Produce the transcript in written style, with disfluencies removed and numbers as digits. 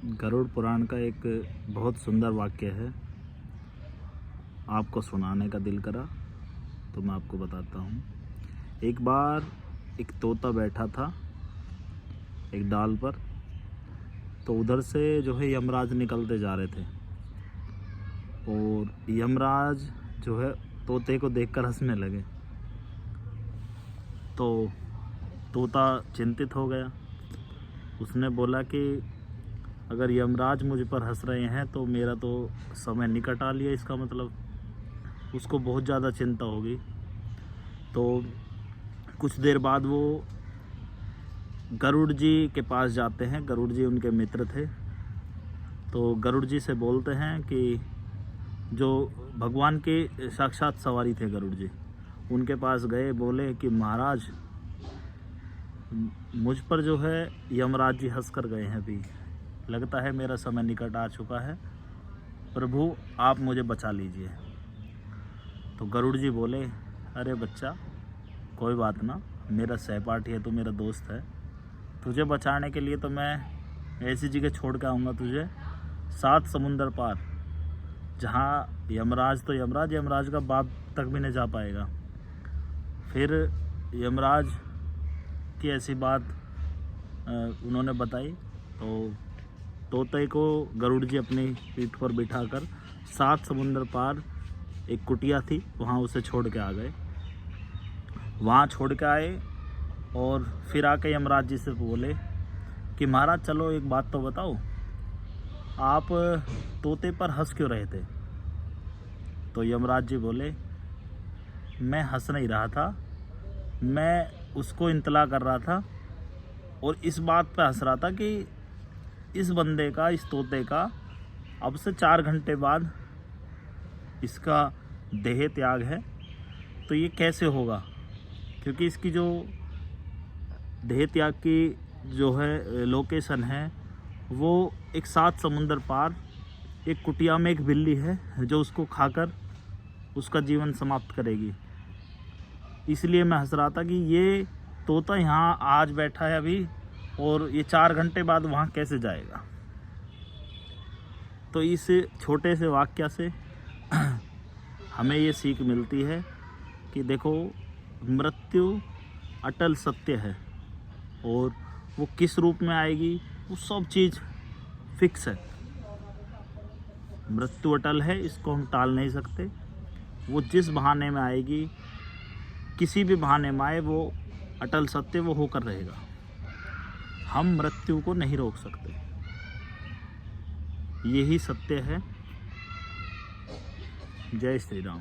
गरुड़ पुराण का एक बहुत सुंदर वाक्य है, आपको सुनाने का दिल करा तो मैं आपको बताता हूँ। एक बार एक तोता बैठा था एक डाल पर, तो उधर से जो है यमराज निकलते जा रहे थे और यमराज जो है तोते को देखकर हंसने लगे। तो तोता चिंतित हो गया। उसने बोला कि अगर यमराज मुझ पर हंस रहे हैं तो मेरा तो समय निकट आ लिया, इसका मतलब। उसको बहुत ज़्यादा चिंता होगी। तो कुछ देर बाद वो गरुड़ जी के पास जाते हैं। गरुड़ जी उनके मित्र थे। तो गरुड़ जी से बोलते हैं कि जो भगवान के साक्षात सवारी थे गरुड़ जी, उनके पास गए। बोले कि महाराज, मुझ पर जो है यमराज जी हंस कर गए हैं, अभी लगता है मेरा समय निकट आ चुका है। प्रभु आप मुझे बचा लीजिए। तो गरुड़ जी बोले, अरे बच्चा, कोई बात ना, मेरा सहपाठी है, तू मेरा दोस्त है। तुझे बचाने के लिए तो मैं ऐसी जगह छोड़ के आऊँगा तुझे, 7 समुंदर पार, जहाँ यमराज तो यमराज का बाप तक भी नहीं जा पाएगा। फिर यमराज की ऐसी बात उन्होंने बताई। तो तोते को गरुड़ जी अपनी पीठ पर बिठाकर 7 समुंदर पार एक कुटिया थी, वहाँ उसे छोड़ के आ गए। वहाँ छोड़ के आए और फिर आके यमराज जी से बोले कि महाराज चलो एक बात तो बताओ, आप तोते पर हंस क्यों रहे थे? तो यमराज जी बोले, मैं हंस नहीं रहा था, मैं उसको इंतला कर रहा था और इस बात पर हंस रहा था कि इस बंदे का, इस तोते का अब से 4 घंटे बाद इसका देह त्याग है, तो ये कैसे होगा? क्योंकि इसकी जो देह त्याग की जो है लोकेशन है, वो एक 7 समुंदर पार एक कुटिया में एक बिल्ली है जो उसको खाकर उसका जीवन समाप्त करेगी। इसलिए मैं हंस रहा था कि ये तोता यहाँ आज बैठा है अभी, और ये 4 घंटे बाद वहाँ कैसे जाएगा। तो इस छोटे से वाक्य से हमें ये सीख मिलती है कि देखो, मृत्यु अटल सत्य है और वो किस रूप में आएगी वो सब चीज़ फिक्स है। मृत्यु अटल है, इसको हम टाल नहीं सकते। वो जिस बहाने में आएगी, किसी भी बहाने में आए, वो अटल सत्य वो होकर रहेगा। हम मृत्यु को नहीं रोक सकते, यही सत्य है। जय श्री राम।